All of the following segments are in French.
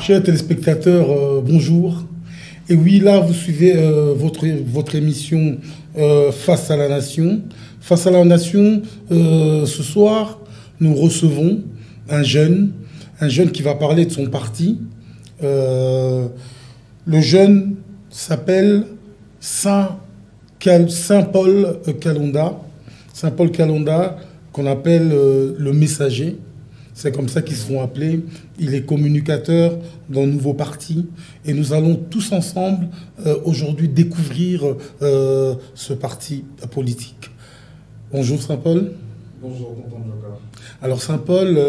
Chers téléspectateurs, bonjour. Et oui, là, vous suivez votre émission Face à la Nation. Face à la Nation, ce soir, nous recevons un jeune qui va parler de son parti. Le jeune s'appelle Saint-Paul Kalonda. Saint-Paul Kalonda, qu'on appelle le messager. C'est comme ça qu'ils se font appeler. Il est communicateur d'un nouveau parti. Et nous allons tous ensemble aujourd'hui découvrir ce parti politique. Bonjour Saint-Paul. Bonjour, tonton Joka. Alors Saint-Paul,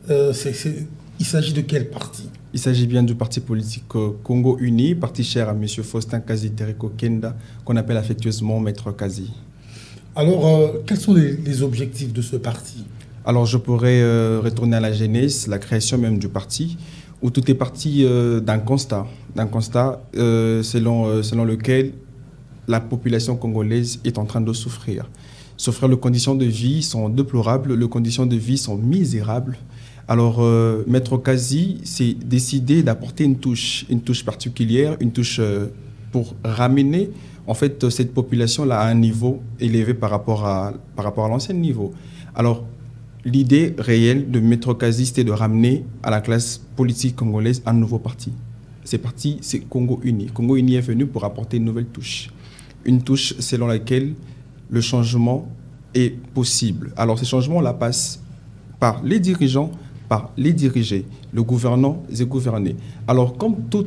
il s'agit de quel parti? Il s'agit bien du parti politique Congo Uni, parti cher à M. Faustin Kazi Tereko Kenda, qu'on appelle affectueusement Maître Kazi. Alors, quels sont les objectifs de ce parti? Alors, je pourrais retourner à la genèse, la création même du parti, où tout est parti d'un constat selon lequel la population congolaise est en train de souffrir. Les conditions de vie sont déplorables, les conditions de vie sont misérables. Alors, Maître Kazi s'est décidé d'apporter une touche particulière, une touche pour ramener en fait cette population-là à un niveau élevé par rapport à l'ancien niveau. Alors, l'idée réelle de Maître Kazi, c'était de ramener à la classe politique congolaise un nouveau parti. Ce parti, c'est Congo Uni. Congo Uni est venu pour apporter une nouvelle touche. Une touche selon laquelle le changement est possible. Alors, ce changement-là passe par les dirigeants, par les dirigés, le gouvernant et les gouvernés. Alors, comme tout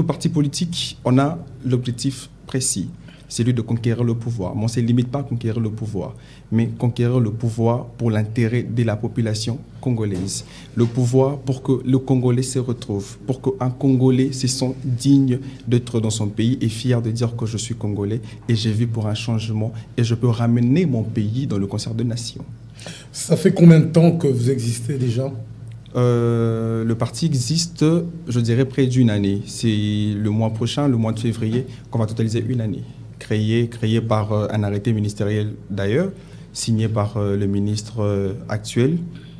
parti politique, on a l'objectif précis, celui de conquérir le pouvoir. Mais on ne se limite pas à conquérir le pouvoir, mais conquérir le pouvoir pour l'intérêt de la population congolaise. Le pouvoir pour que le Congolais se retrouve, pour qu'un Congolais se sente digne d'être dans son pays et fier de dire que je suis Congolais et j'ai vu pour un changement et je peux ramener mon pays dans le concert de nations. Ça fait combien de temps que vous existez déjà? Le parti existe, je dirais, près d'une année. C'est le mois prochain, le mois de février, qu'on va totaliser une année. Créé par un arrêté ministériel d'ailleurs, signé par le ministre actuel,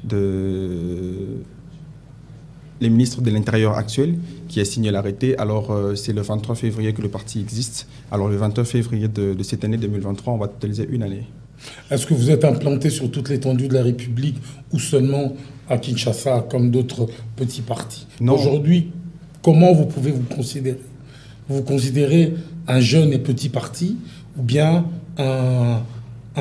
le ministre de l'Intérieur actuel, qui a signé l'arrêté. Alors, c'est le 23 février que le parti existe. Alors, le 29 février de cette année 2023, on va totaliser une année. Est-ce que vous êtes implanté sur toute l'étendue de la République ou seulement à Kinshasa, comme d'autres petits partis? Non. Aujourd'hui, comment vous pouvez vous considérer? Vous considérez un jeune et petit parti ou bien un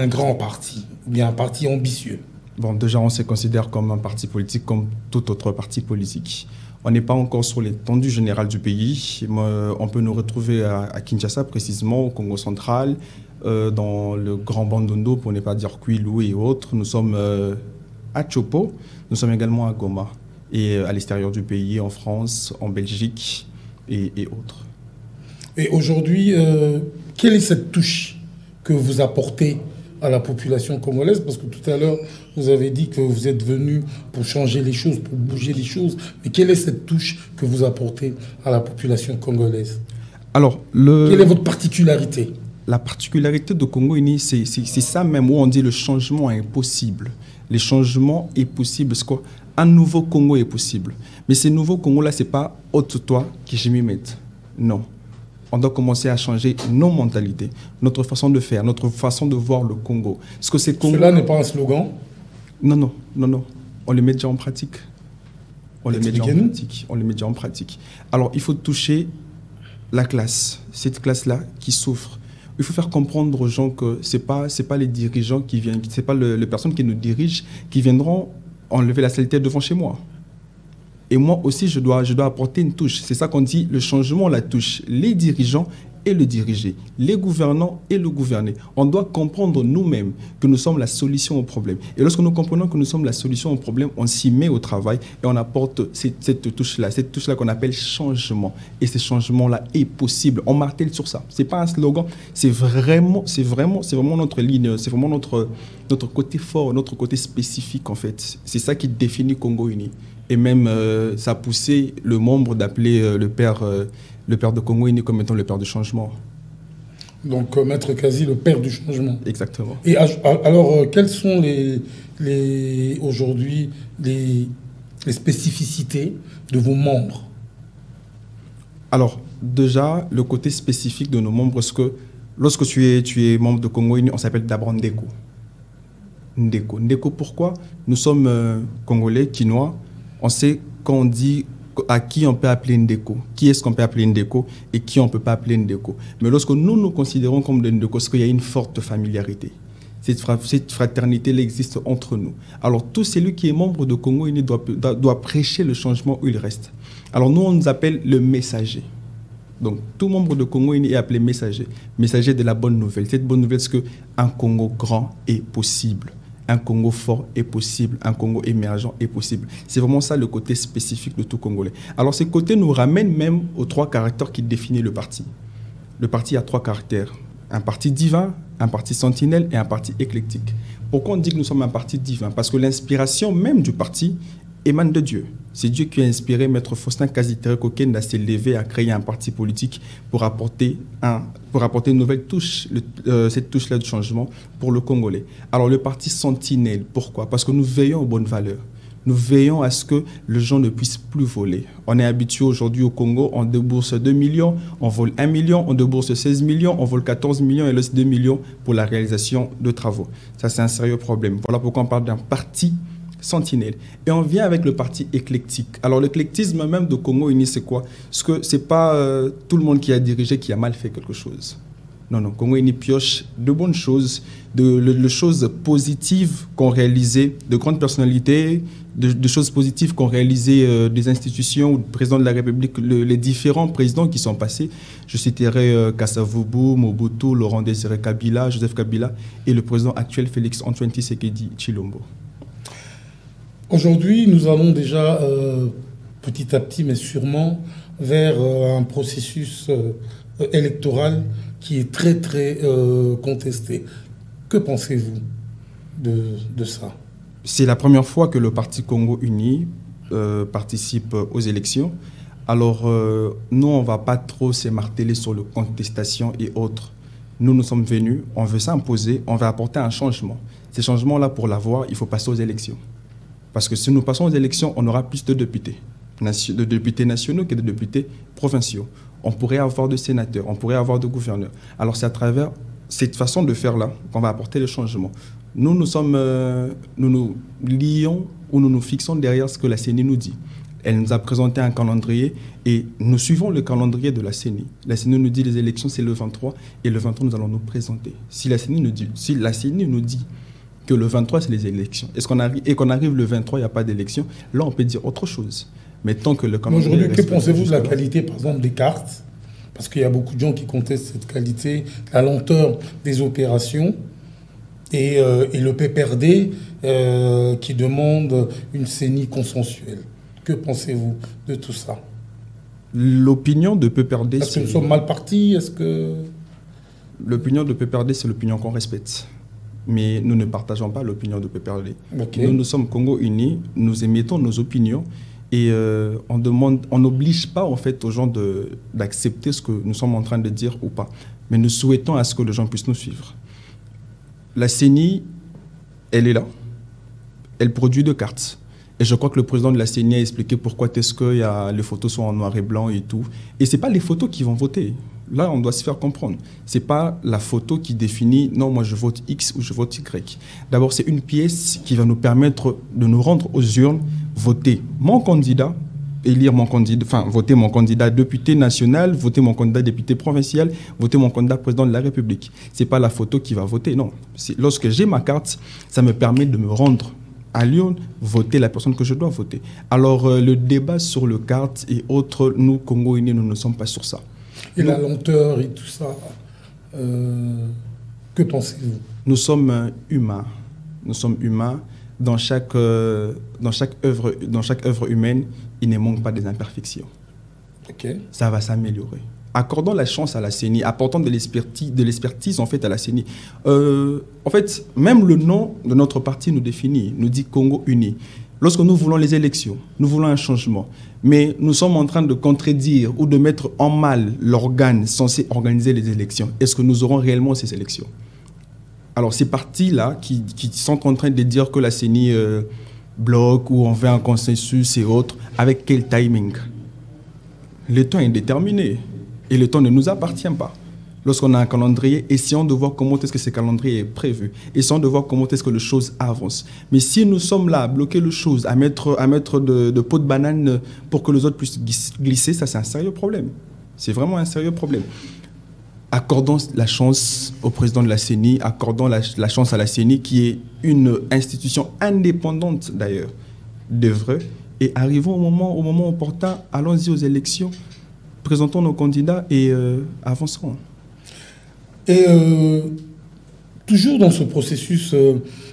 grand parti, ou bien un parti ambitieux? Bon, déjà, on se considère comme un parti politique, comme tout autre parti politique. On n'est pas encore sur l'étendue générale du pays. On peut nous retrouver à Kinshasa, précisément, au Congo central, dans le Grand Bandundu, pour ne pas dire Kwilu et autres. Nous sommes à Chopo, nous sommes également à Goma, et à l'extérieur du pays, en France, en Belgique et autres. Et aujourd'hui, quelle est cette touche que vous apportez à la population congolaise? Parce que tout à l'heure, vous avez dit que vous êtes venu pour changer les choses, pour bouger les choses. Mais quelle est cette touche que vous apportez à la population congolaise? Alors, quelle est votre particularité? La particularité de Congo Uni, c'est ça même où on dit le changement est possible. Le changement est possible parce qu'un nouveau Congo est possible. Mais ce nouveau Congo-là, ce n'est pas toi que je m'y mette. Non. On doit commencer à changer nos mentalités, notre façon de faire, notre façon de voir le Congo. Parce que Cela n'est pas un slogan? Non. On le met déjà en pratique. On le met déjà en pratique. Alors, il faut toucher la classe, cette classe-là qui souffre. Il faut faire comprendre aux gens que ce n'est pas les dirigeants qui viennent, ce n'est pas les personnes qui nous dirigent qui viendront enlever la saleté devant chez moi. Et moi aussi, je dois apporter une touche. C'est ça qu'on dit, le changement, la touche. Les dirigeants et le dirigé, les gouvernants et le gouverné. On doit comprendre nous-mêmes que nous sommes la solution au problème. Et lorsque nous comprenons que nous sommes la solution au problème, on s'y met au travail et on apporte cette touche-là qu'on appelle changement. Et ce changement-là est possible. On martèle sur ça. Ce n'est pas un slogan, c'est vraiment notre ligne, c'est vraiment notre côté fort, notre côté spécifique en fait. C'est ça qui définit Congo Uni. Et même, ça a poussé le membre d'appeler le père de Congo Uni comme étant le père du changement. Donc, Maître Kazi, le père du changement. Exactement. Et alors, quels sont aujourd'hui les spécificités de vos membres? Alors, déjà, le côté spécifique de nos membres, parce que lorsque tu es membre de Congo Uni, on s'appelle d'abord Ndeko. Ndeko. Ndeko, pourquoi? Nous sommes Congolais, Quinois. On sait quand on dit à qui on peut appeler Ndeko, qui est-ce qu'on peut appeler Ndeko et qui on ne peut pas appeler Ndeko. Mais lorsque nous nous considérons comme des Ndeko, c'est qu'il y a une forte familiarité. Cette fraternité existe entre nous. Alors, tout celui qui est membre de Congo Uni doit prêcher le changement où il reste. Alors, nous, on nous appelle le messager. Donc, tout membre de Congo Uni est appelé messager. Messager de la bonne nouvelle. Cette bonne nouvelle, c'est qu'un Congo grand est possible. Un Congo fort est possible, un Congo émergent est possible. C'est vraiment ça le côté spécifique de tout Congolais. Alors ces côtés nous ramènent même aux 3 caractères qui définissent le parti. Le parti a 3 caractères. Un parti divin, un parti sentinelle et un parti éclectique. Pourquoi on dit que nous sommes un parti divin? Parce que l'inspiration même du parti émane de Dieu. C'est Dieu qui a inspiré Maître Faustin Kazitere Kokenda à s'élever à créer un parti politique pour apporter une nouvelle touche, cette touche-là de changement pour le Congolais. Alors le parti sentinelle, pourquoi? Parce que nous veillons aux bonnes valeurs. Nous veillons à ce que les gens ne puissent plus voler. On est habitué aujourd'hui au Congo, on débourse 2 millions, on vole 1 million, on débourse 16 millions, on vole 14 millions et laisse 2 millions pour la réalisation de travaux. Ça, c'est un sérieux problème. Voilà pourquoi on parle d'un parti sentinelle. Et on vient avec le parti éclectique. Alors l'éclectisme même de Congo Uni, c'est quoi? Parce que ce n'est pas tout le monde qui a dirigé qui a mal fait quelque chose. Non, non, Congo Uni pioche de bonnes choses, de choses positives qu'ont réalisées, de grandes personnalités, de choses positives qu'ont réalisées des institutions ou le président de la République, les différents présidents qui sont passés. Je citerai Kasavubu, Mobutu, Laurent Désiré Kabila, Joseph Kabila et le président actuel Félix Antoine Tshisekedi Tshilombo. Aujourd'hui, nous allons déjà petit à petit, mais sûrement, vers un processus électoral qui est très, très contesté. Que pensez-vous de ça? C'est la première fois que le Parti Congo Uni participe aux élections. Alors, nous, on ne va pas trop s'émarteler sur la contestation et autres. Nous sommes venus, on veut s'imposer, on veut apporter un changement. Ces changements-là, pour l'avoir, il faut passer aux élections. Parce que si nous passons aux élections, on aura plus de députés nationaux que de députés provinciaux. On pourrait avoir de sénateurs, on pourrait avoir de gouverneurs. Alors c'est à travers cette façon de faire-là qu'on va apporter le changement. Nous nous lions ou nous nous fixons derrière ce que la CENI nous dit. Elle nous a présenté un calendrier et nous suivons le calendrier de la CENI. La CENI nous dit les élections, c'est le 23 et le 23, nous allons nous présenter. Si la CENI nous dit que le 23, c'est les élections, qu'on arrive le 23, il n'y a pas d'élection, là, on peut dire autre chose. Mais tant que le calendrier... Aujourd'hui, que pensez-vous de la qualité, par exemple, des cartes? Parce qu'il y a beaucoup de gens qui contestent cette qualité, la lenteur des opérations, et le PPRD qui demande une CENI consensuelle. Que pensez-vous de tout ça? L'opinion de PPRD... Est-ce que nous sommes mal partis? Est-ce que... L'opinion de PPRD, c'est l'opinion qu'on respecte. Mais nous ne partageons pas l'opinion de PPRD. Okay. Nous sommes Congo Uni, nous émettons nos opinions et on n'oblige pas en fait aux gens d'accepter ce que nous sommes en train de dire ou pas. Mais nous souhaitons à ce que les gens puissent nous suivre. La CENI, elle est là. Elle produit 2 cartes. Et je crois que le président de la CENI a expliqué pourquoi est-ce que les photos sont en noir et blanc et tout. Et ce n'est pas les photos qui vont voter. Là, on doit se faire comprendre. Ce n'est pas la photo qui définit « non, moi je vote X ou je vote Y ». D'abord, c'est une pièce qui va nous permettre de nous rendre aux urnes, voter mon candidat, élire mon candidat, enfin, voter mon candidat député national, voter mon candidat député provincial, voter mon candidat président de la République. Ce n'est pas la photo qui va voter, non. Lorsque j'ai ma carte, ça me permet de me rendre à Lyon, voter la personne que je dois voter. Alors, le débat sur le carte et autres, nous, Congo Uni, nous ne sommes pas sur ça. Et la lenteur et tout ça, que pensez-vous? Nous sommes humains. Nous sommes humains. Dans chaque œuvre humaine, il ne manque pas des imperfections. Okay. Ça va s'améliorer. Accordons la chance à la CENI, apportons de l'expertise en fait à la CENI. En fait, même le nom de notre parti nous définit, nous dit Congo Uni. Lorsque nous voulons les élections, nous voulons un changement, mais nous sommes en train de contredire ou de mettre en mal l'organe censé organiser les élections. Est-ce que nous aurons réellement ces élections? Alors, ces partis-là qui sont en train de dire que la CENI bloc, où on veut un consensus et autres. Avec quel timing? Le temps est indéterminé et le temps ne nous appartient pas. Lorsqu'on a un calendrier, essayons de voir comment est-ce que ce calendrier est prévu. Essayons de voir comment est-ce que les choses avancent. Mais si nous sommes là à bloquer les choses, à mettre de peau de banane pour que les autres puissent glisser, ça c'est un sérieux problème. C'est vraiment un sérieux problème. Accordons la chance au président de la CENI, accordons la chance à la CENI qui est une institution indépendante d'ailleurs, d'œuvre. Et arrivons au moment opportun, allons-y aux élections, présentons nos candidats et avancerons. Et toujours dans ce processus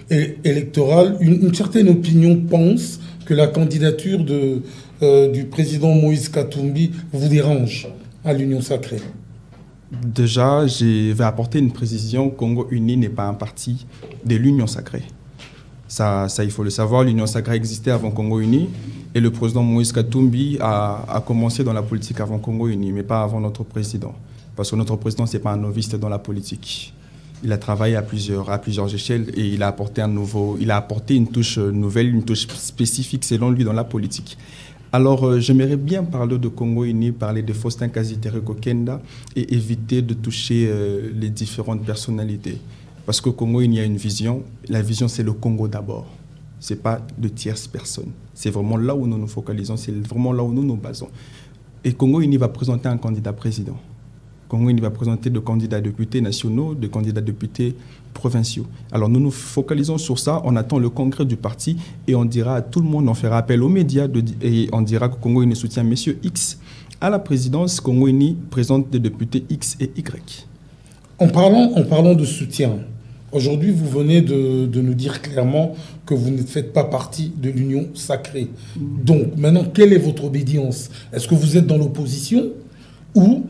électoral, une certaine opinion pense que la candidature du président Moïse Katumbi vous dérange à l'Union sacrée. Déjà, je vais apporter une précision. Congo Uni n'est pas un parti de l'Union sacrée. Ça, il faut le savoir, l'Union sacrée existait avant Congo Uni et le président Moïse Katumbi a commencé dans la politique avant Congo Uni, mais pas avant notre président. Parce que notre président, ce n'est pas un novice dans la politique. Il a travaillé à plusieurs échelles et il a apporté une touche nouvelle, une touche spécifique selon lui dans la politique. Alors, j'aimerais bien parler de Congo Uni, parler de Faustin Kazitereko Kenda et éviter de toucher les différentes personnalités. Parce que Congo Uni a une vision. La vision, c'est le Congo d'abord. Ce n'est pas de tierces personnes. C'est vraiment là où nous nous focalisons, c'est vraiment là où nous nous basons. Et Congo Uni va présenter un candidat président. Congo Uni va présenter des candidats députés nationaux, des candidats députés provinciaux. Alors nous nous focalisons sur ça, on attend le congrès du parti et on dira à tout le monde, on fera appel aux médias et on dira que Congo Uni soutient M. X. À la présidence, Congo Uni présente des députés X et Y. En parlant de soutien, aujourd'hui vous venez de nous dire clairement que vous ne faites pas partie de l'Union sacrée. Donc maintenant, quelle est votre obédience? Est-ce que vous êtes dans l'opposition ou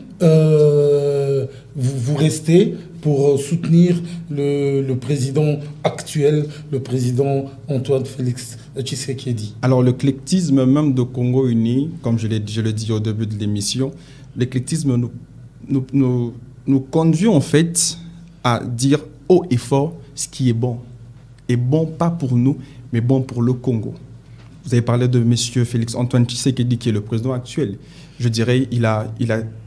vous restez pour soutenir le président actuel, le président Antoine Félix Tshisekedi? Alors l'éclectisme même de Congo Uni, comme je le dis au début de l'émission, l'éclectisme nous conduit en fait à dire haut et fort ce qui est bon. Et bon pas pour nous, mais bon pour le Congo. Vous avez parlé de M. Félix Antoine Tshisekedi qui est le président actuel. Je dirais il a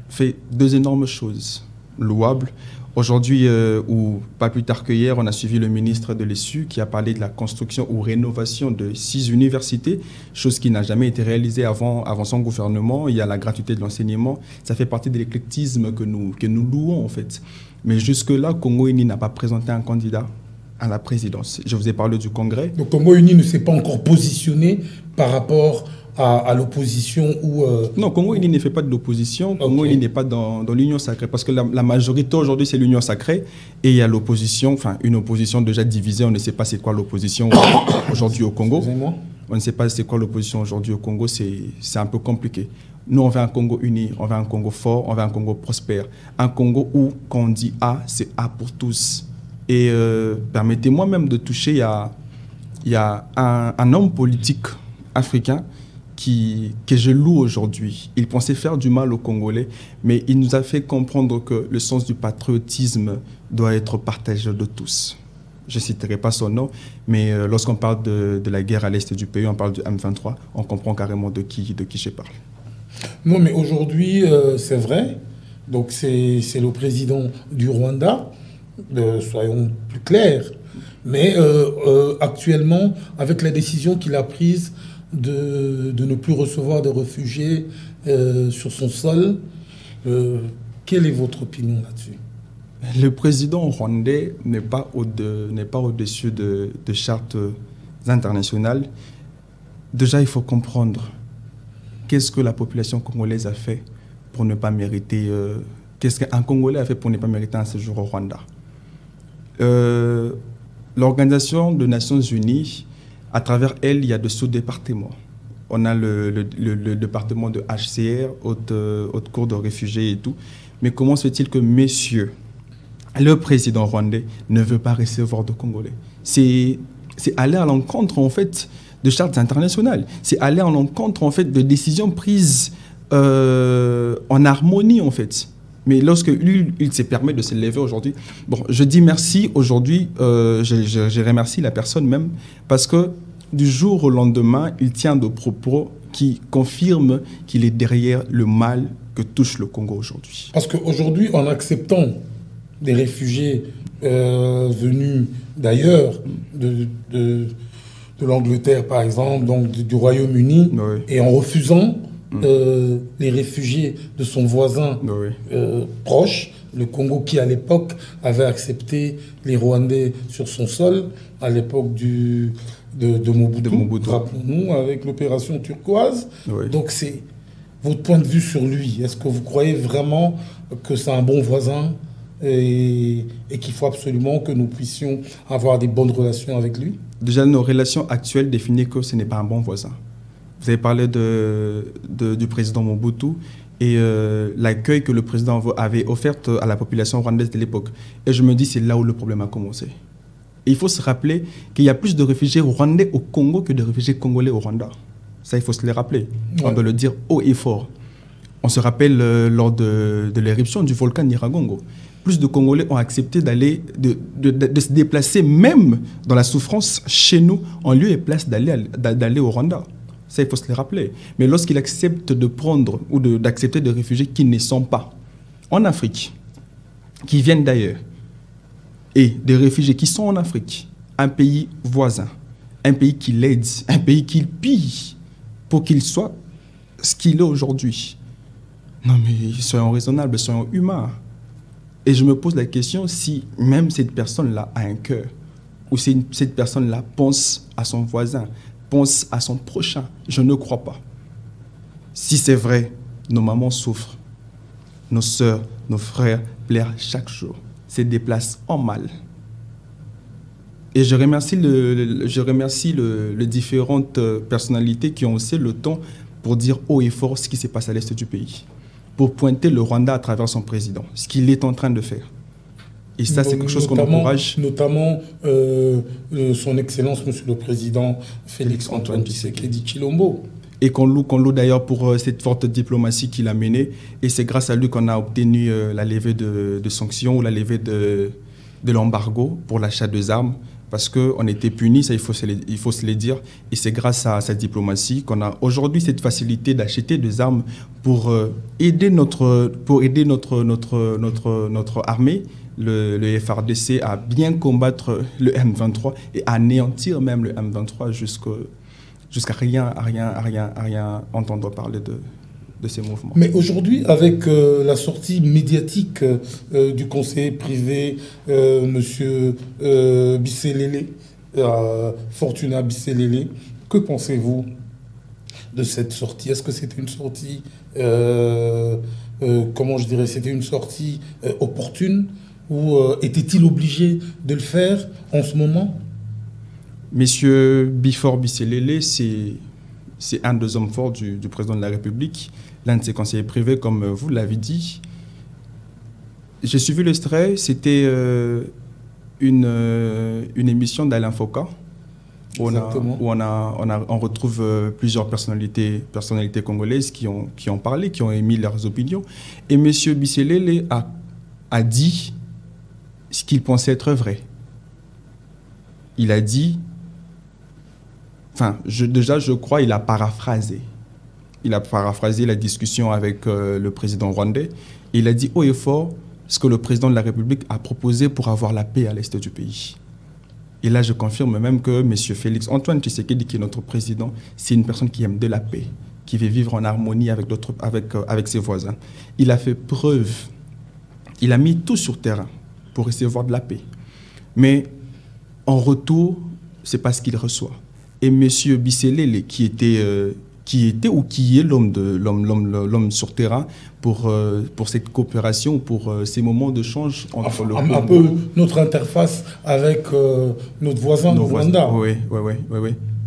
fait deux énormes choses louables. Aujourd'hui, ou pas plus tard que hier, on a suivi le ministre de l'ESU qui a parlé de la construction ou rénovation de 6 universités, chose qui n'a jamais été réalisée avant son gouvernement. Il y a la gratuité de l'enseignement. Ça fait partie de l'éclectisme que nous louons en fait. Mais jusque-là, Congo Uni n'a pas présenté un candidat à la présidence. Je vous ai parlé du Congrès. Donc Congo Uni ne s'est pas encore positionné par rapport à l'opposition ou... Non, Congo Uni ne fait pas de l'opposition. Congo Uni n'est pas dans l'Union sacrée parce que la majorité aujourd'hui, c'est l'Union sacrée et il y a l'opposition, enfin une opposition déjà divisée. On ne sait pas c'est quoi l'opposition aujourd'hui au Congo. Excusez-moi. On ne sait pas c'est quoi l'opposition aujourd'hui au Congo. C'est un peu compliqué. Nous, on veut un Congo uni, on veut un Congo fort, on veut un Congo prospère. Un Congo où, quand on dit A, c'est A pour tous. Et permettez-moi même de toucher, il y a un homme politique africain que je loue aujourd'hui. Il pensait faire du mal aux Congolais, mais il nous a fait comprendre que le sens du patriotisme doit être partagé de tous. Je ne citerai pas son nom, mais lorsqu'on parle de la guerre à l'est du pays, on parle du M23, on comprend carrément de qui je parle. Non, mais aujourd'hui, c'est vrai. Donc, c'est le président du Rwanda, soyons plus clairs. Mais actuellement, avec la décision qu'il a prise de ne plus recevoir de réfugiés sur son sol, quelle est votre opinion là-dessus? Le président rwandais n'est pas au-dessus de chartes internationales. Déjà, il faut comprendre qu'est-ce que la population congolaise a fait pour ne pas mériter... qu'est-ce qu'un Congolais a fait pour ne pas mériter un séjour au Rwanda? L'Organisation des Nations Unies, à travers elle, il y a de sous-départements. On a le département de HCR, haute cour de réfugiés et tout. Mais comment se fait-il que messieurs, le président rwandais ne veut pas recevoir de Congolais? C'est aller à l'encontre, en fait, de chartes internationales. C'est aller à l'encontre, en fait, de décisions prises en harmonie, en fait. Mais lorsque lui, il se permet de se lever aujourd'hui, bon, je dis merci aujourd'hui, je remercie la personne même, parce que du jour au lendemain, il tient des propos qui confirment qu'il est derrière le mal que touche le Congo aujourd'hui. Parce qu'aujourd'hui, en acceptant des réfugiés venus d'ailleurs, de l'Angleterre par exemple, donc du Royaume-Uni, Oui. et en refusant les réfugiés de son voisin Oui. proche, le Congo, qui à l'époque avait accepté les Rwandais sur son sol, à l'époque de Mobutu. Rappelons-nous, avec l'opération turquoise. Oui. Donc c'est votre point de vue sur lui. Est-ce que vous croyez vraiment que c'est un bon voisin et qu'il faut absolument que nous puissions avoir des bonnes relations avec lui? Déjà, nos relations actuelles définissent que ce n'est pas un bon voisin. Vous avez parlé du président Mobutu et l'accueil que le président avait offert à la population rwandaise de l'époque. Et je me dis, c'est là où le problème a commencé. Et il faut se rappeler qu'il y a plus de réfugiés rwandais au Congo que de réfugiés congolais au Rwanda. Ça, il faut se le rappeler. Ouais. On doit le dire haut et fort. On se rappelle lors de l'éruption du volcan Nyiragongo. Plus de Congolais ont accepté de se déplacer, même dans la souffrance, chez nous, en lieu et place d'aller au Rwanda. Ça, il faut se le rappeler. Mais lorsqu'il accepte de prendre ou d'accepter des réfugiés qui ne sont pas en Afrique, qui viennent d'ailleurs, et des réfugiés qui sont en Afrique, un pays voisin, un pays qui l'aide, un pays qu'il pille pour qu'il soit ce qu'il est aujourd'hui. Non mais soyons raisonnables, soyons humains. Et je me pose la question si même cette personne-là a un cœur, ou si cette personne-là pense à son voisin, pense à son prochain. Je ne crois pas. Si c'est vrai, nos mamans souffrent, nos sœurs, nos frères pleurent chaque jour, se déplacent en mal. Et je remercie les différentes personnalités qui ont aussi le temps pour dire haut et fort ce qui se passe à l'est du pays, pour pointer le Rwanda à travers son président, ce qu'il est en train de faire. Et ça, c'est quelque chose qu'on encourage. Notamment son Excellence, Monsieur le Président Félix Antoine Tshisekedi Tshilombo. Et qu'on loue d'ailleurs pour cette forte diplomatie qu'il a menée. Et c'est grâce à lui qu'on a obtenu la levée de sanctions ou la levée de l'embargo pour l'achat des armes. Parce qu'on était punis, ça il faut se le dire. Et c'est grâce à sa diplomatie qu'on a aujourd'hui cette facilité d'acheter des armes pour aider notre armée, le FARDC, à bien combattre le M23 et à anéantir même le M23 jusqu'à rien entendre parler de ces mouvements. Mais aujourd'hui, avec la sortie médiatique du conseiller privé, Monsieur Bisselele, Fortuna Bisselele, que pensez-vous de cette sortie? Est-ce que c'était une sortie, c'était une sortie opportune, ou était-il obligé de le faire en ce moment? Monsieur Bifor Bisselele, c'est un des hommes forts du président de la République, l'un de ses conseillers privés, comme vous l'avez dit. J'ai suivi l'extrait, c'était une émission d'Alain Foka, où on retrouve plusieurs personnalités congolaises qui ont parlé, qui ont émis leurs opinions. Et M. Bisselele a dit ce qu'il pensait être vrai. Il a dit... je crois qu'il a paraphrasé. Il a paraphrasé la discussion avec le président rwandais. Et il a dit haut et fort ce que le président de la République a proposé pour avoir la paix à l'est du pays. Et là, je confirme même que M. Félix Antoine Tshisekedi, qui est notre président, c'est une personne qui aime de la paix, qui veut vivre en harmonie avec ses voisins. Il a fait preuve, il a mis tout sur terrain pour recevoir de la paix. Mais en retour, ce n'est pas ce qu'il reçoit. Et M. Bisselele, qui était ou qui est l'homme sur terrain pour cette coopération, pour ces moments de change entre le Congo... Un peu notre interface avec notre voisin, le Rwanda. Oui.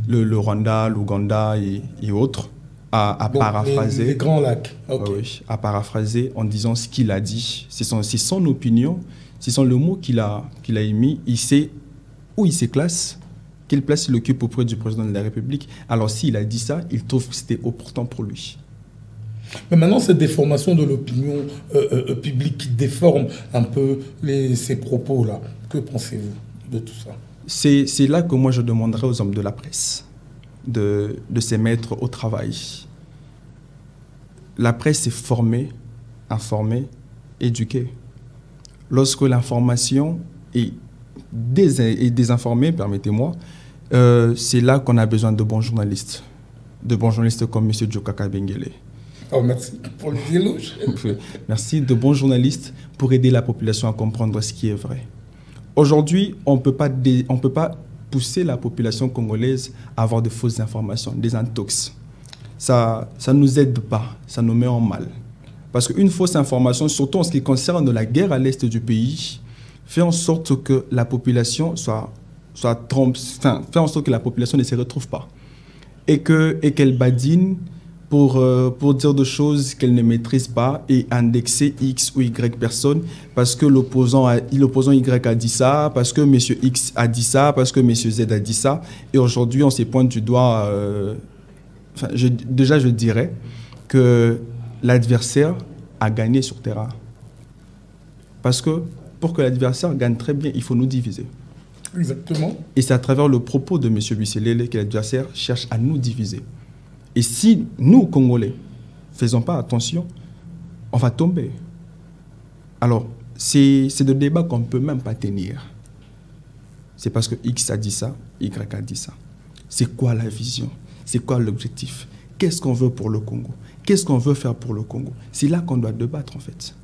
Le Rwanda, l'Ouganda et autres, à paraphraser... Les Grands Lacs. Okay. Oui, à paraphraser en disant ce qu'il a dit. C'est son opinion, c'est le mot qu'il a émis. Il sait où il se classe, quelle place il occupe auprès du président de la République. Alors s'il a dit ça, il trouve que c'était opportun pour lui. Mais maintenant, cette déformation de l'opinion publique qui déforme un peu ces propos-là, que pensez-vous de tout ça? C'est là que moi je demanderais aux hommes de la presse de se mettre au travail. La presse est formée, informée, éduquée. Lorsque l'information est désinformée, permettez-moi, c'est là qu'on a besoin de bons journalistes comme M. Djoka Kabengele. Oh, merci pour les éloges. Merci, de bons journalistes pour aider la population à comprendre ce qui est vrai. Aujourd'hui, on ne peut pas pousser la population congolaise à avoir de fausses informations, des intox. Ça ne nous aide pas, ça nous met en mal. Parce qu'une fausse information, surtout en ce qui concerne la guerre à l'est du pays, fait en sorte que la population fait en sorte que la population ne se retrouve pas. Et qu'elle badine pour dire des choses qu'elle ne maîtrise pas et indexer X ou Y personne parce que l'opposant Y a dit ça, parce que M. X a dit ça, parce que M. Z a dit ça. Et aujourd'hui, on se pointe du doigt. Je dirais que l'adversaire a gagné sur terrain. Parce que pour que l'adversaire gagne très bien, il faut nous diviser. Exactement. Et c'est à travers le propos de M. Busselele que l'adversaire cherche à nous diviser. Et si nous, Congolais, ne faisons pas attention, on va tomber. Alors, c'est des débats qu'on ne peut même pas tenir. C'est parce que X a dit ça, Y a dit ça. C'est quoi la vision? C'est quoi l'objectif? Qu'est-ce qu'on veut pour le Congo? Qu'est-ce qu'on veut faire pour le Congo? C'est là qu'on doit débattre, en fait.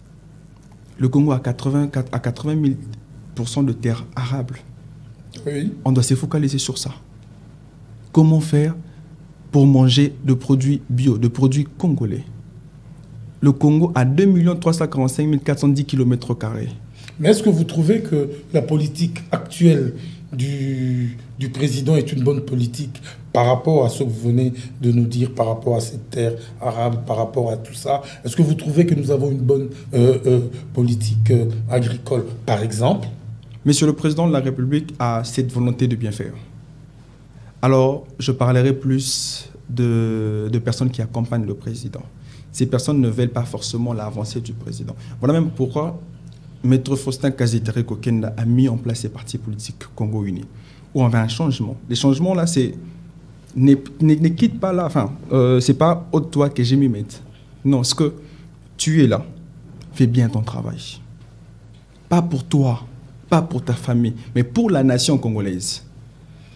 Le Congo a 80 000% de terres arables. Oui. On doit se focaliser sur ça. Comment faire pour manger de produits bio, de produits congolais? Le Congo a 2 345 410 km². Mais est-ce que vous trouvez que la politique actuelle du président est une bonne politique par rapport à ce que vous venez de nous dire, par rapport à cette terre arabe, par rapport à tout ça? Est-ce que vous trouvez que nous avons une bonne politique agricole, par exemple? Monsieur le Président de la République a cette volonté de bien faire. Alors, je parlerai plus de personnes qui accompagnent le président. Ces personnes ne veulent pas forcément l'avancée du président. Voilà même pourquoi Maître Faustin Kazitere Kokenda a mis en place ces partis politiques Congo Uni, où on veut un changement. Les changements, là, c'est... Ne quitte pas là. Enfin, c'est pas au toi que je m'y mette. Non, ce que tu es là, fais bien ton travail. Pas pour toi, pas pour ta famille, mais pour la nation congolaise.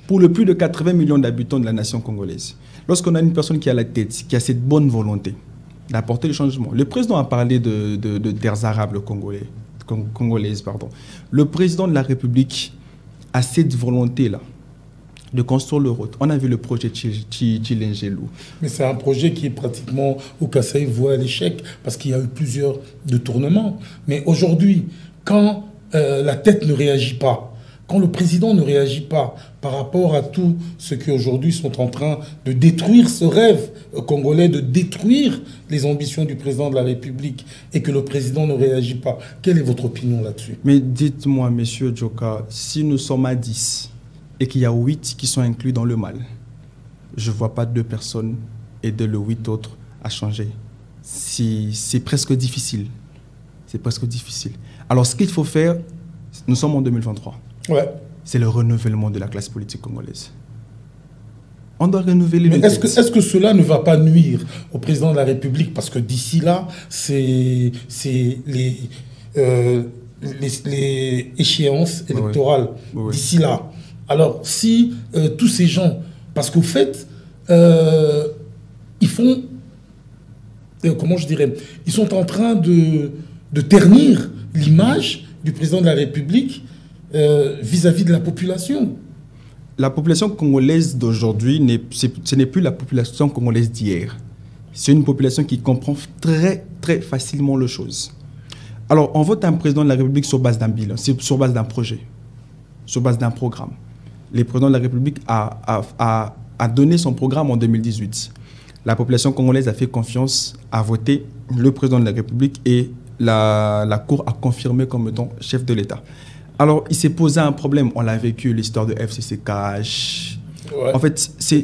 Pour le plus de 80 millions d'habitants de la nation congolaise. Lorsqu'on a une personne qui a la tête, qui a cette bonne volonté d'apporter le changement. Le président a parlé de terres arables congolaises. Le président de la République a cette volonté-là de construire le route. On a vu le projet Chilengelou. Mais c'est un projet qui est pratiquement au Kasaï voie à l'échec parce qu'il y a eu plusieurs détournements. Mais aujourd'hui, quand la tête ne réagit pas, quand le président ne réagit pas par rapport à tout ce qui aujourd'hui sont en train de détruire ce rêve congolais, de détruire les ambitions du président de la République et que le président ne réagit pas, quelle est votre opinion là-dessus? Mais dites-moi, monsieur Djoka, si nous sommes à 10 et qu'il y a 8 qui sont inclus dans le mal, je ne vois pas 2 personnes aider les 8 autres à changer. C'est presque difficile. C'est presque difficile. Alors, ce qu'il faut faire, nous sommes en 2023. Ouais. C'est le renouvellement de la classe politique congolaise. On doit renouveler le est-ce que cela ne va pas nuire au président de la République? Parce que d'ici là, c'est les échéances électorales. Oui. D'ici là. Alors, si tous ces gens... Parce qu'au fait, ils font... comment je dirais? Ils sont en train de ternir l'image du président de la République vis-à-vis de la population. La population congolaise d'aujourd'hui, ce n'est plus la population congolaise d'hier. C'est une population qui comprend très, très facilement les choses. Alors, on vote un président de la République sur base d'un bilan, sur base d'un projet, sur base d'un programme. Le président de la République a donné son programme en 2018. La population congolaise a fait confiance, a voté le président de la République et la Cour a confirmé comme étant chef de l'État. Alors, il s'est posé un problème. On l'a vécu, l'histoire de FCCKH. Ouais. En fait, c'est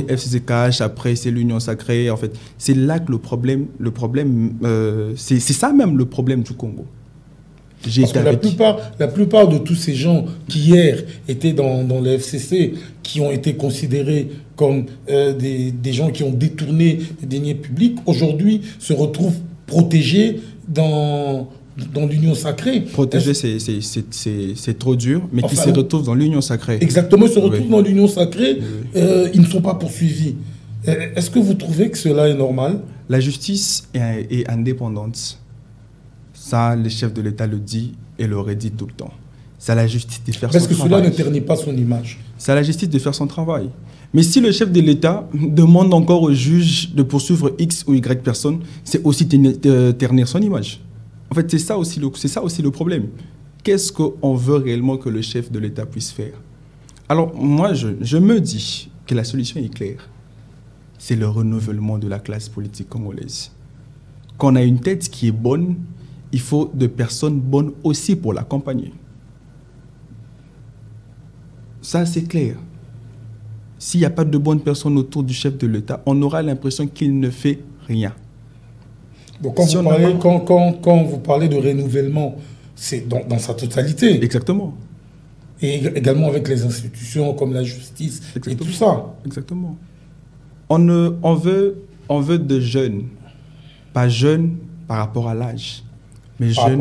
FCCKH, après, c'est l'Union sacrée. En fait, c'est là que le problème c'est ça même le problème du Congo. Parce que la plupart de tous ces gens qui hier étaient dans le FCC, qui ont été considérés comme des gens qui ont détourné les deniers publics, aujourd'hui se retrouvent protégés dans l'union sacrée. Protégés, c'est trop dur, mais qui se retrouvent dans l'union sacrée. Exactement, ils se retrouvent dans l'union sacrée, ils ne sont pas poursuivis. Est-ce que vous trouvez que cela est normal? La justice est indépendante. Ça, le chef de l'État le dit et le redit tout le temps. C'est à la justice de faire son travail. Parce que cela ne ternit pas son image. C'est à la justice de faire son travail. Mais si le chef de l'État demande encore au juge de poursuivre X ou Y personne, c'est aussi ternir son image. En fait, c'est ça aussi le problème. Qu'est-ce qu'on veut réellement que le chef de l'État puisse faire? Alors, moi, je me dis que la solution est claire. C'est le renouvellement de la classe politique congolaise. Quand on a une tête qui est bonne, il faut de personnes bonnes aussi pour l'accompagner. Ça, c'est clair. S'il n'y a pas de bonnes personnes autour du chef de l'État, on aura l'impression qu'il ne fait rien. Donc, quand vous parlez de renouvellement, c'est dans sa totalité. Exactement. Et également avec les institutions comme la justice. Exactement. Et tout ça. Exactement. On veut de jeunes, pas jeunes par rapport à l'âge, mais jeunes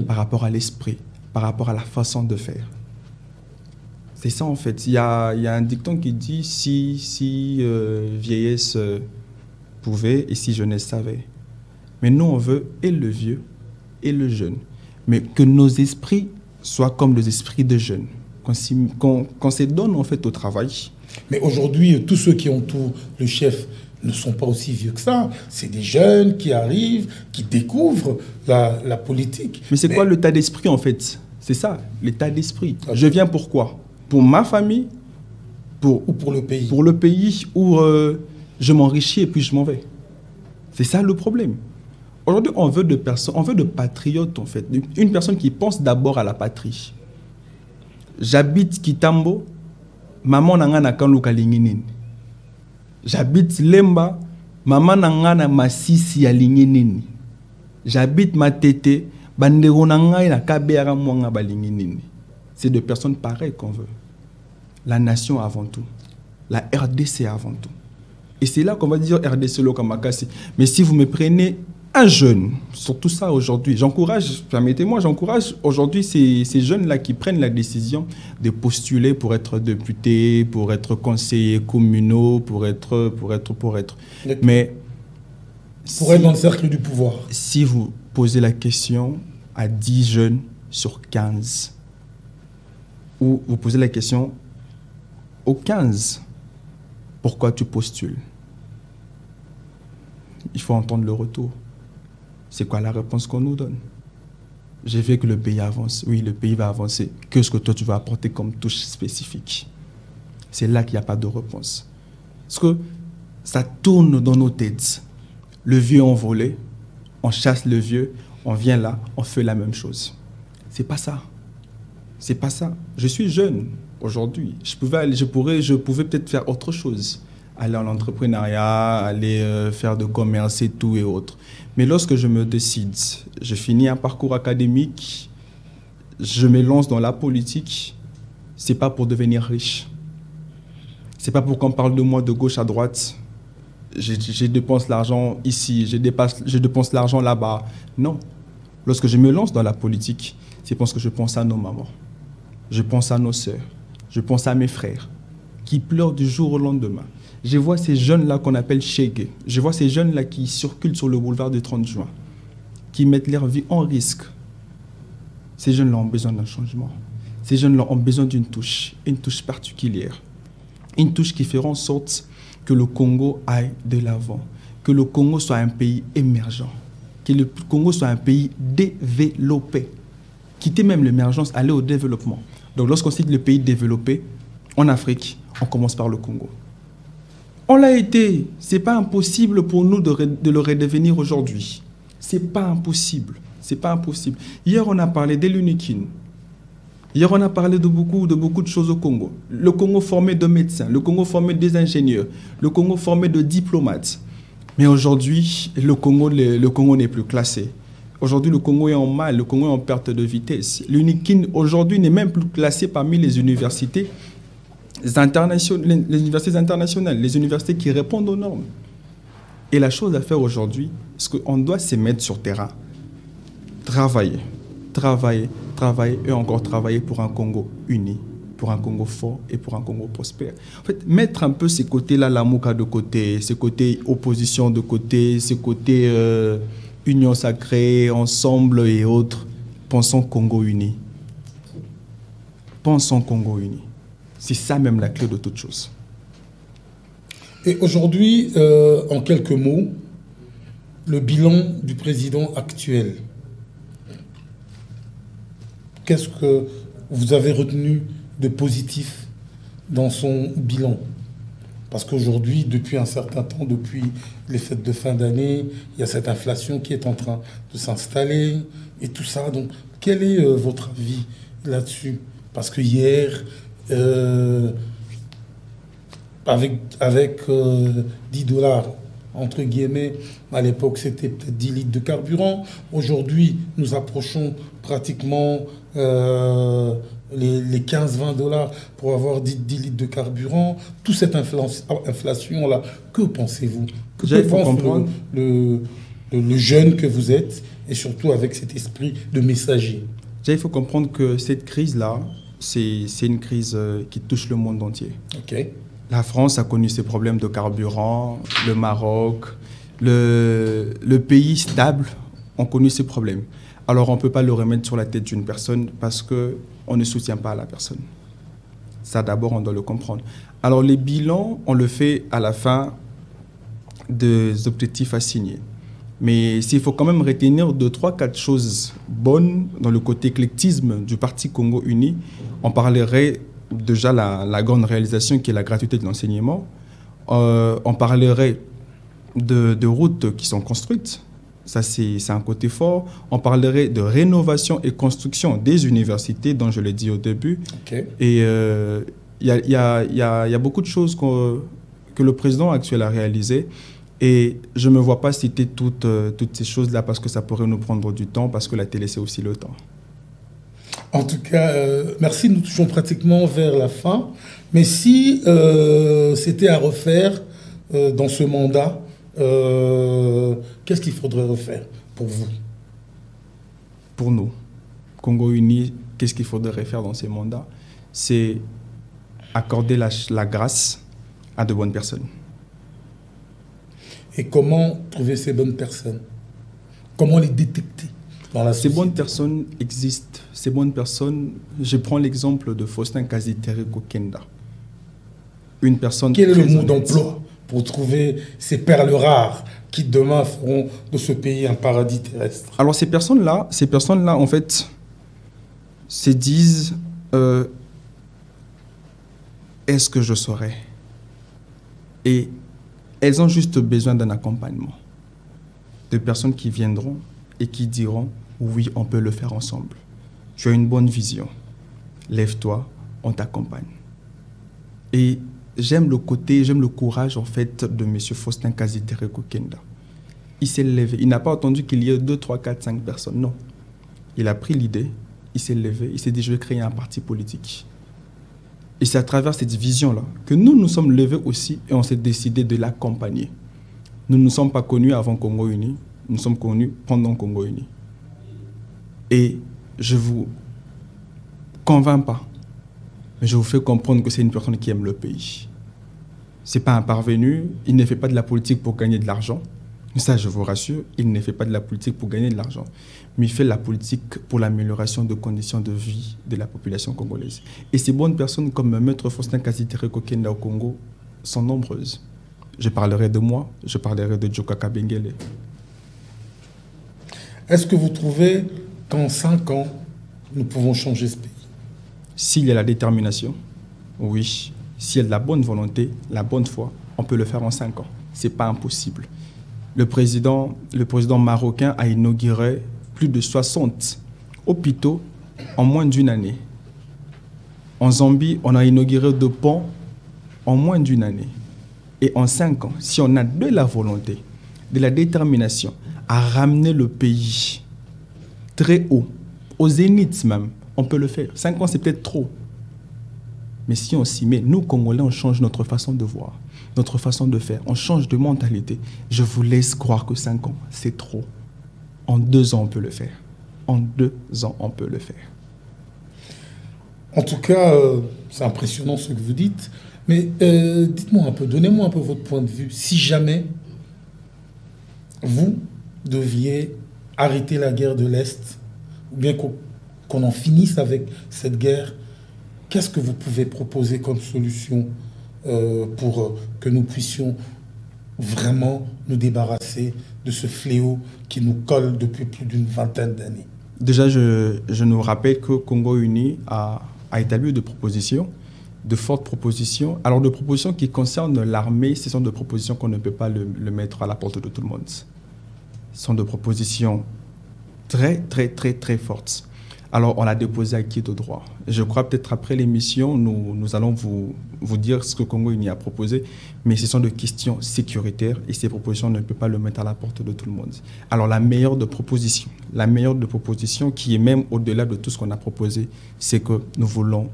par rapport à l'esprit, par rapport à la façon de faire. C'est ça en fait. Il y a un dicton qui dit si vieillesse pouvait et si jeunesse savait. Mais nous on veut et le vieux et le jeune, mais que nos esprits soient comme les esprits de jeunes. Qu'on se donne en fait au travail. Mais aujourd'hui, tous ceux qui entourent le chef ne sont pas aussi vieux que ça. C'est des jeunes qui arrivent, qui découvrent la politique. Mais c'est quoi l'état d'esprit en fait? C'est ça, l'état d'esprit. Okay. Je viens pour quoi? Pour ma famille ou pour le pays? Pour le pays où je m'enrichis et puis je m'en vais. C'est ça le problème. Aujourd'hui, on veut de patriotes en fait. Une personne qui pense d'abord à la patrie. J'habite Kitambo, maman nanga na kanluka linginini. J'habite Lemba, maman nanga na masisi ya linginini. J'habite Matete, bandero nanga na kabera mwanga ba linginini. C'est de personnes pareilles qu'on veut. La nation avant tout. La RDC avant tout. Et c'est là qu'on va dire RDC Lokamakasi. Mais si vous me prenez un jeune, surtout ça aujourd'hui, permettez-moi, j'encourage aujourd'hui ces jeunes-là qui prennent la décision de postuler pour être député, pour être conseiller communaux, pour être. Mais pour être dans le cercle du pouvoir. Si vous posez la question à 10 jeunes sur 15, ou vous posez la question aux 15, pourquoi tu postules? Il faut entendre le retour. C'est quoi la réponse qu'on nous donne? J'ai vu que le pays avance. Oui, le pays va avancer. Qu'est-ce que toi, tu vas apporter comme touche spécifique? C'est là qu'il n'y a pas de réponse. Parce que ça tourne dans nos têtes. Le vieux envolé, on chasse le vieux, on vient là, on fait la même chose. C'est pas ça. C'est pas ça. Je suis jeune aujourd'hui. Je pouvais peut-être faire autre chose. Aller en entrepreneuriat, aller faire de commerce et tout et autres. Mais lorsque je me décide, je finis un parcours académique, je me lance dans la politique, c'est pas pour devenir riche. C'est pas pour qu'on parle de moi de gauche à droite. Je dépense l'argent ici, je dépense l'argent là-bas. Non. Lorsque je me lance dans la politique, c'est parce que je pense à nos mamans. Je pense à nos sœurs. Je pense à mes frères qui pleurent du jour au lendemain. Je vois ces jeunes-là qu'on appelle Chegué. Je vois ces jeunes-là qui circulent sur le boulevard du 30 juin, qui mettent leur vie en risque. Ces jeunes-là ont besoin d'un changement. Ces jeunes-là ont besoin d'une touche particulière. Une touche qui fera en sorte que le Congo aille de l'avant, que le Congo soit un pays émergent, que le Congo soit un pays développé. Quitter même l'émergence, aller au développement. Donc lorsqu'on cite le pays développé, en Afrique, on commence par le Congo. On l'a été. Ce n'est pas impossible pour nous de le redevenir aujourd'hui. Ce n'est pas impossible. C'est pas impossible. Hier, on a parlé de l'UNIKIN. Hier, on a parlé de beaucoup de choses au Congo. Le Congo formé de médecins, le Congo formé des ingénieurs, le Congo formé de diplomates. Mais aujourd'hui, le Congo n'est plus classé. Aujourd'hui, le Congo est en mal, le Congo est en perte de vitesse. L'UNIKIN, aujourd'hui, n'est même plus classé parmi les universités internationales, les universités qui répondent aux normes. Et la chose à faire aujourd'hui, c'est qu'on doit se mettre sur terrain, travailler et encore travailler pour un Congo uni, pour un Congo fort et pour un Congo prospère. En fait, mettre un peu ces côtés-là, la Mouka de côté, ces côtés opposition de côté, ces côtés union sacrée, ensemble et autres. Pensons Congo uni. Pensons Congo uni. C'est ça même la clé de toute chose. Et aujourd'hui, en quelques mots, le bilan du président actuel. Qu'est-ce que vous avez retenu de positif dans son bilan? Parce qu'aujourd'hui, depuis un certain temps, depuis les fêtes de fin d'année, il y a cette inflation qui est en train de s'installer et tout ça. Donc, quel est votre avis là-dessus? Parce que hier, avec 10 dollars, entre guillemets, à l'époque, c'était peut-être 10 litres de carburant. Aujourd'hui, nous approchons pratiquement les 15-20 dollars pour avoir 10 litres de carburant. Toute cette inflation-là, que pensez-vous? Que pense le jeune que vous êtes, et surtout avec cet esprit de messager? Il faut comprendre que cette crise-là, c'est une crise qui touche le monde entier. Okay. La France a connu ses problèmes de carburant, le Maroc, le pays stable ont connu ces problèmes. Alors on ne peut pas le remettre sur la tête d'une personne parce qu'on ne soutient pas la personne. Ça d'abord on doit le comprendre. Alors les bilans, on le fait à la fin des objectifs assignés. Mais s'il faut quand même retenir 2, 3, 4 choses bonnes dans le côté éclectisme du Parti Congo Uni, on parlerait déjà la grande réalisation qui est la gratuité de l'enseignement. On parlerait de routes qui sont construites. Ça, c'est un côté fort. On parlerait de rénovation et construction des universités, dont je l'ai dit au début. Okay. Et il y a beaucoup de choses que le président actuel a réalisées. Et je ne me vois pas citer toutes ces choses-là parce que ça pourrait nous prendre du temps, parce que la télé, c'est aussi le temps. En tout cas, merci. Nous touchons pratiquement vers la fin. Mais si c'était à refaire dans ce mandat, qu'est-ce qu'il faudrait refaire pour vous? Pour nous, Congo Uni, qu'est-ce qu'il faudrait faire dans ces mandats? C'est accorder la grâce à de bonnes personnes. Et comment trouver ces bonnes personnes? Comment les détecter dans la société? Ces bonnes personnes existent. Ces bonnes personnes, je prends l'exemple de Faustin Kazitereko Kenda. Une personne. Quel est le mot d'emploi pour trouver ces perles rares qui demain feront de ce pays un paradis terrestre? Alors ces personnes-là, en fait, se disent est-ce que je saurais? Et elles ont juste besoin d'un accompagnement. De personnes qui viendront et qui diront oui, on peut le faire ensemble. Tu as une bonne vision. Lève-toi, on t'accompagne. Et j'aime le courage en fait de M. Faustin Kazitereko Kenda. Il s'est levé. Il n'a pas attendu qu'il y ait 2, 3, 4, 5 personnes. Non. Il a pris l'idée, il s'est levé, il s'est dit je vais créer un parti politique. Et c'est à travers cette vision-là que nous sommes levés aussi et on s'est décidé de l'accompagner. Nous ne sommes pas connus avant Congo Uni, nous sommes connus pendant Congo Uni. Et je ne vous convainc pas, mais je vous fais comprendre que c'est une personne qui aime le pays. Ce n'est pas un parvenu, il ne fait pas de la politique pour gagner de l'argent. Ça, je vous rassure, il ne fait pas de la politique pour gagner de l'argent, mais il fait de la politique pour l'amélioration des conditions de vie de la population congolaise. Et ces bonnes personnes comme Maître Faustin Kazitereko Kenda au Congo sont nombreuses. Je parlerai de moi, je parlerai de Djoka Kabengele. Est-ce que vous trouvez qu'en 5 ans, nous pouvons changer ce pays? S'il y a la détermination, oui. S'il y a de la bonne volonté, la bonne foi, on peut le faire en 5 ans. Ce n'est pas impossible. Le président marocain a inauguré plus de 60 hôpitaux en moins d'une année. En Zambie, on a inauguré 2 ponts en moins d'une année. Et en 5 ans, si on a de la volonté, de la détermination à ramener le pays très haut, au zénith même, on peut le faire. 5 ans, c'est peut-être trop. Mais si on s'y met, nous, Congolais, on change notre façon de voir, notre façon de faire. On change de mentalité. Je vous laisse croire que 5 ans, c'est trop. En 2 ans, on peut le faire. En 2 ans, on peut le faire. En tout cas, c'est impressionnant ce que vous dites. Mais dites-moi un peu, donnez-moi un peu votre point de vue. Si jamais vous deviez arrêter la guerre de l'Est, ou bien qu'on en finisse avec cette guerre, qu'est-ce que vous pouvez proposer comme solution pour que nous puissions vraiment nous débarrasser de ce fléau qui nous colle depuis plus d'une vingtaine d'années? Déjà, je nous rappelle que Congo Uni a établi des propositions, de fortes propositions. Alors, de propositions qui concernent l'armée, ce sont des propositions qu'on ne peut pas le mettre à la porte de tout le monde. Ce sont des propositions très, très, très, très fortes. Alors, on l'a déposé à qui de droit? Je crois peut-être après l'émission, nous allons vous dire ce que Congo Uni a proposé, mais ce sont des questions sécuritaires et ces propositions, on ne peut pas le mettre à la porte de tout le monde. Alors, la meilleure de propositions qui est même au-delà de tout ce qu'on a proposé, c'est que nous voulons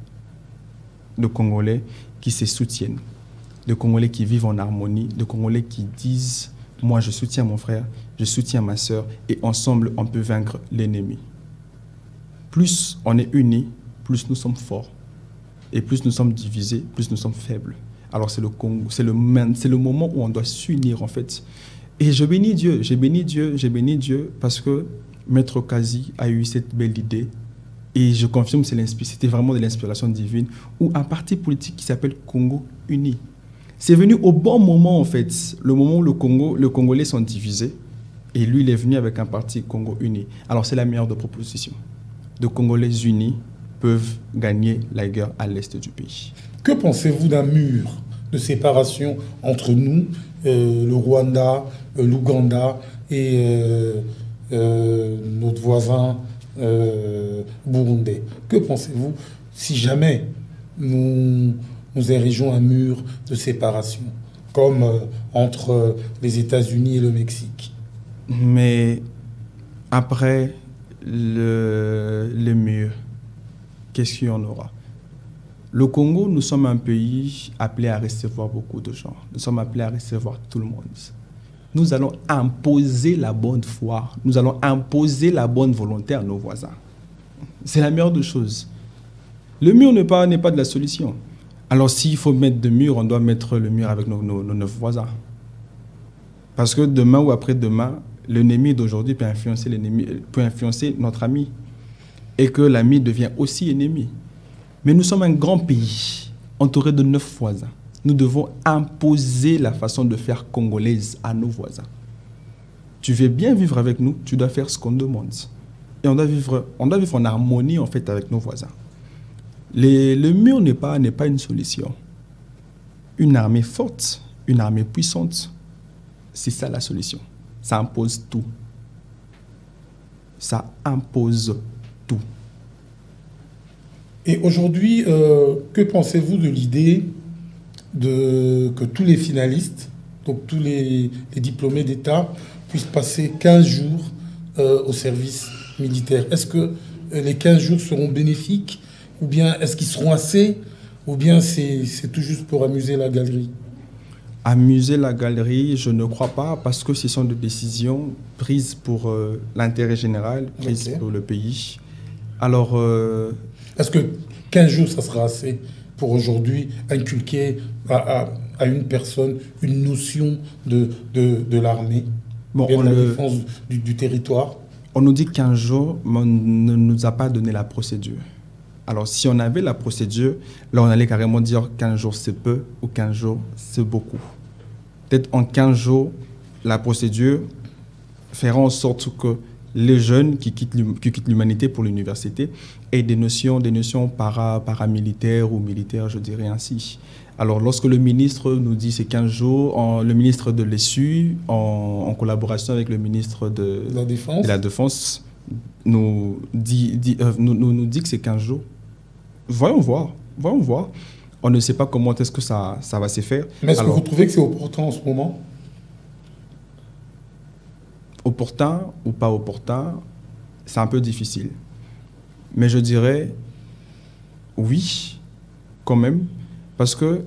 de Congolais qui se soutiennent, de Congolais qui vivent en harmonie, de Congolais qui disent « moi, je soutiens mon frère, je soutiens ma sœur et ensemble, on peut vaincre l'ennemi ». Plus on est unis, plus nous sommes forts. Et plus nous sommes divisés, plus nous sommes faibles. Alors c'est le Congo, c'est le moment où on doit s'unir en fait. Et je bénis Dieu parce que Maître Kazi a eu cette belle idée. Et je confirme, c'était vraiment de l'inspiration divine, ou un parti politique qui s'appelle Congo Uni. C'est venu au bon moment en fait, le moment où le Congolais sont divisés. Et lui, il est venu avec un parti Congo Uni. Alors c'est la meilleure de propositions. De Congolais unis peuvent gagner la guerre à l'est du pays. Que pensez-vous d'un mur de séparation entre nous, le Rwanda, l'Ouganda et notre voisin burundais? Que pensez-vous si jamais nous érigeons un mur de séparation, comme entre les États-Unis et le Mexique? Mais après le mur, qu'est-ce qu'il y en aura? Le Congo, nous sommes un pays appelé à recevoir beaucoup de gens. Nous sommes appelés à recevoir tout le monde. Nous allons imposer la bonne foi. Nous allons imposer la bonne volonté à nos voisins. C'est la meilleure des choses. Le mur n'est pas de la solution. Alors s'il faut mettre des murs, on doit mettre le mur avec nos voisins. Parce que demain ou après-demain, l'ennemi d'aujourd'hui peut influencer notre ami. Et que l'ami devient aussi ennemi. Mais nous sommes un grand pays, entouré de 9 voisins. Nous devons imposer la façon de faire congolaise à nos voisins. Tu veux bien vivre avec nous, tu dois faire ce qu'on demande. Et on doit vivre en harmonie en fait avec nos voisins. Le mur n'est pas une solution. Une armée forte, une armée puissante, c'est ça la solution. Ça impose tout. Ça impose tout. Et aujourd'hui, que pensez-vous de l'idée que tous les finalistes, donc tous les diplômés d'État, puissent passer 15 jours au service militaire? Est-ce que les 15 jours seront bénéfiques, ou bien est-ce qu'ils seront assez, ou bien c'est tout juste pour amuser la galerie? Amuser la galerie, je ne crois pas, parce que ce sont des décisions prises pour l'intérêt général, prises pour le pays. Alors... Est-ce que 15 jours, ça sera assez pour aujourd'hui inculquer à une personne une notion de l'armée, de la défense du territoire? On nous dit 15 jours, mais on ne nous a pas donné la procédure. Alors, si on avait la procédure, là, on allait carrément dire 15 jours, c'est peu, ou 15 jours, c'est beaucoup. Peut-être en 15 jours, la procédure fera en sorte que les jeunes qui quittent l'humanité pour l'université aient des notions paramilitaires ou militaires, je dirais ainsi. Alors, lorsque le ministre nous dit c'est 15 jours, le ministre de l'ESU, en collaboration avec le ministre de la Défense, nous dit que c'est 15 jours. Voyons voir. On ne sait pas comment est-ce que ça va se faire. Mais est-ce que vous trouvez que c'est opportun en ce moment? Opportun ou pas opportun, c'est un peu difficile. Mais je dirais oui, quand même, parce que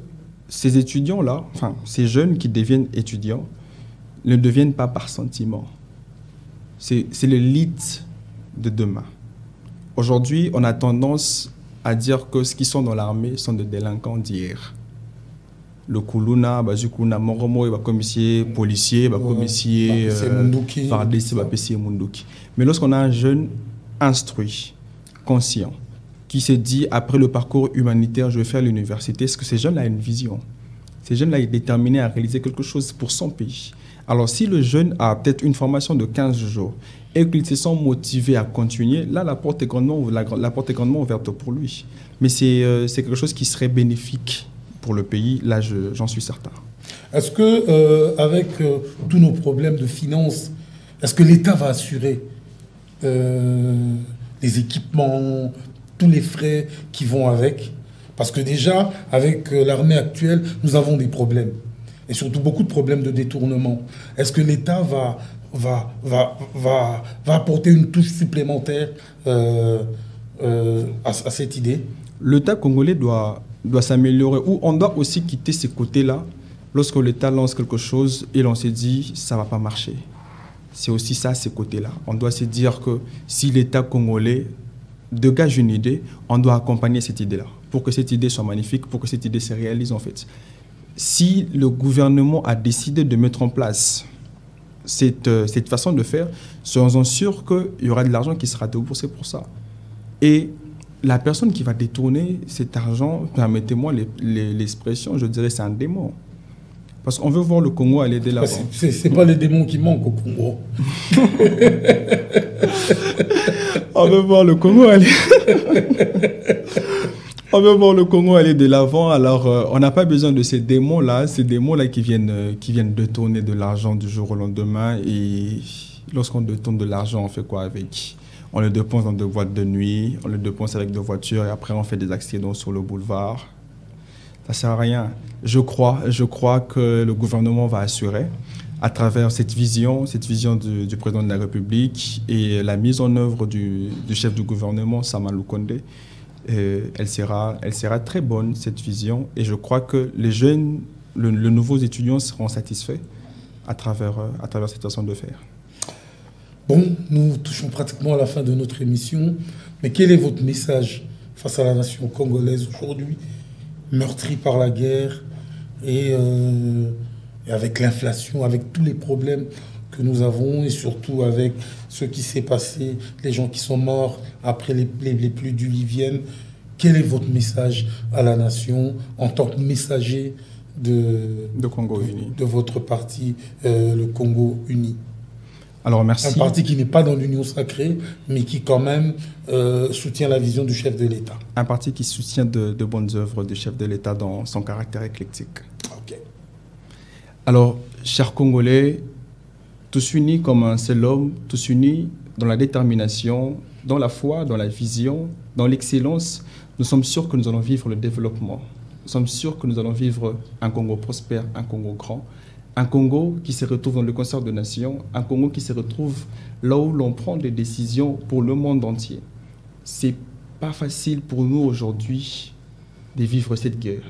ces étudiants-là, enfin, ces jeunes qui deviennent étudiants, ne deviennent pas par sentiment. C'est l'élite de demain. Aujourd'hui, on a tendance à dire que ceux qui sont dans l'armée sont des délinquants d'hier. Le Kuluna, Bazukuna, Moromo, commissaire, policier, commissaire, Fardé, Munduki. Mais lorsqu'on a un jeune instruit, conscient, qui se dit, après le parcours humanitaire, je vais faire l'université, est-ce que ces jeunes-là ont une vision? Ces jeunes-là sont déterminés à réaliser quelque chose pour son pays. Alors, si le jeune a peut-être une formation de 15 jours et qu'ils se sont motivés à continuer, là, la porte est grandement ouverte pour lui. Mais c'est quelque chose qui serait bénéfique pour le pays, là, j'en suis certain. Est-ce que, avec tous nos problèmes de finances, est-ce que l'État va assurer les équipements, tous les frais qui vont avec? Parce que déjà, avec l'armée actuelle, nous avons des problèmes. Et surtout beaucoup de problèmes de détournement. Est-ce que l'État va apporter une touche supplémentaire à cette idée? L'État congolais doit s'améliorer, ou on doit aussi quitter ces côtés-là. Lorsque l'État lance quelque chose et l'on se dit ça ne va pas marcher. C'est aussi ça, ces côtés-là. On doit se dire que si l'État congolais dégage une idée, on doit accompagner cette idée-là pour que cette idée soit magnifique, pour que cette idée se réalise en fait. Si le gouvernement a décidé de mettre en place cette façon de faire, soyons sûrs qu'il y aura de l'argent qui sera déboursé pour ça. Et la personne qui va détourner cet argent, permettez-moi l'expression, je dirais c'est un démon. Parce qu'on veut voir le Congo aller de l'avant. C'est pas les démons qui manquent au Congo. On veut voir le Congo aller... On veut voir le Congo aller de l'avant, alors on n'a pas besoin de ces démons-là qui viennent détourner de l'argent du jour au lendemain. Et lorsqu'on détourne de l'argent, on fait quoi avec? On le dépense dans des boîtes de nuit, on le dépense avec des voitures et après on fait des accidents sur le boulevard. Ça ne sert à rien. Je crois que le gouvernement va assurer à travers cette vision du président de la République et la mise en œuvre du chef du gouvernement, Sama Lukonde. Elle sera très bonne, cette vision. Et je crois que les jeunes, les nouveaux étudiants seront satisfaits à travers cette façon de faire. Bon, nous touchons pratiquement à la fin de notre émission. Mais quel est votre message face à la nation congolaise aujourd'hui, meurtrie par la guerre et avec l'inflation, avec tous les problèmes que nous avons et surtout avec ce qui s'est passé, les gens qui sont morts après les pluies diluviennes? Quel est votre message à la nation en tant que messager de Congo Uni, de votre parti, le Congo Uni? Alors merci. Un parti qui n'est pas dans l'union sacrée, mais qui quand même soutient la vision du chef de l'État. Un parti qui soutient de bonnes œuvres du chef de l'État dans son caractère éclectique. Ok. Alors, chers Congolais, tous unis comme un seul homme, tous unis dans la détermination, dans la foi, dans la vision, dans l'excellence, nous sommes sûrs que nous allons vivre le développement. Nous sommes sûrs que nous allons vivre un Congo prospère, un Congo grand, un Congo qui se retrouve dans le concert de nations, un Congo qui se retrouve là où l'on prend des décisions pour le monde entier. C'est pas facile pour nous aujourd'hui de vivre cette guerre.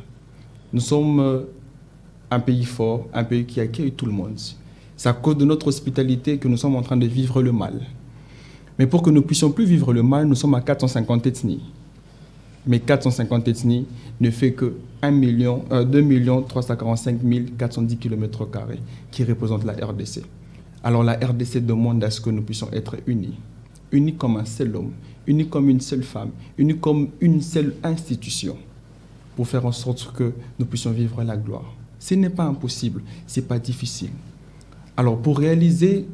Nous sommes un pays fort, un pays qui accueille tout le monde. C'est à cause de notre hospitalité que nous sommes en train de vivre le mal. Mais pour que nous ne puissions plus vivre le mal, nous sommes à 450 ethnies. Mais 450 ethnies ne fait que 2 345 410 km² qui représentent la RDC. Alors la RDC demande à ce que nous puissions être unis. Unis comme un seul homme, unis comme une seule femme, unis comme une seule institution, pour faire en sorte que nous puissions vivre la gloire. Ce n'est pas impossible, ce n'est pas difficile. Alors, pour réaliser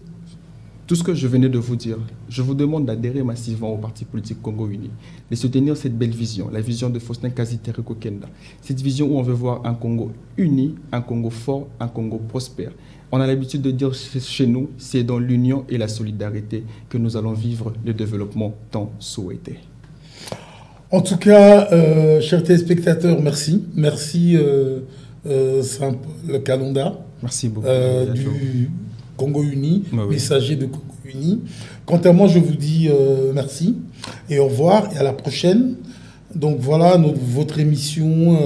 tout ce que je venais de vous dire, je vous demande d'adhérer massivement au Parti politique Congo Uni, de soutenir cette belle vision, la vision de Faustin Kasitereko Kenda. Cette vision où on veut voir un Congo uni, un Congo fort, un Congo prospère. On a l'habitude de dire chez nous, c'est dans l'union et la solidarité que nous allons vivre le développement tant souhaité. En tout cas, chers téléspectateurs, merci. Merci Saint-Paul Kalonda. Merci beaucoup. Du Congo Uni, oui. Messager de Congo Uni. Quant à moi, je vous dis merci et au revoir et à la prochaine. Donc voilà votre émission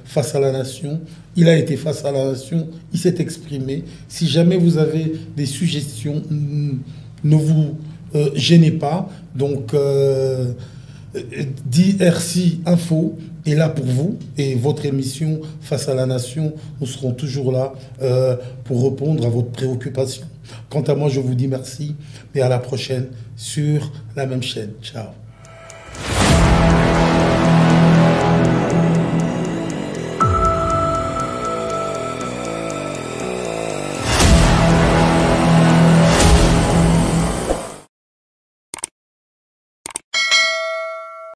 Face à la Nation. Il a été face à la Nation, il s'est exprimé. Si jamais vous avez des suggestions, ne vous gênez pas. Donc DRC Info est là pour vous et votre émission Face à la Nation, nous serons toujours là pour répondre à votre préoccupation. Quant à moi, je vous dis merci et à la prochaine sur la même chaîne. Ciao.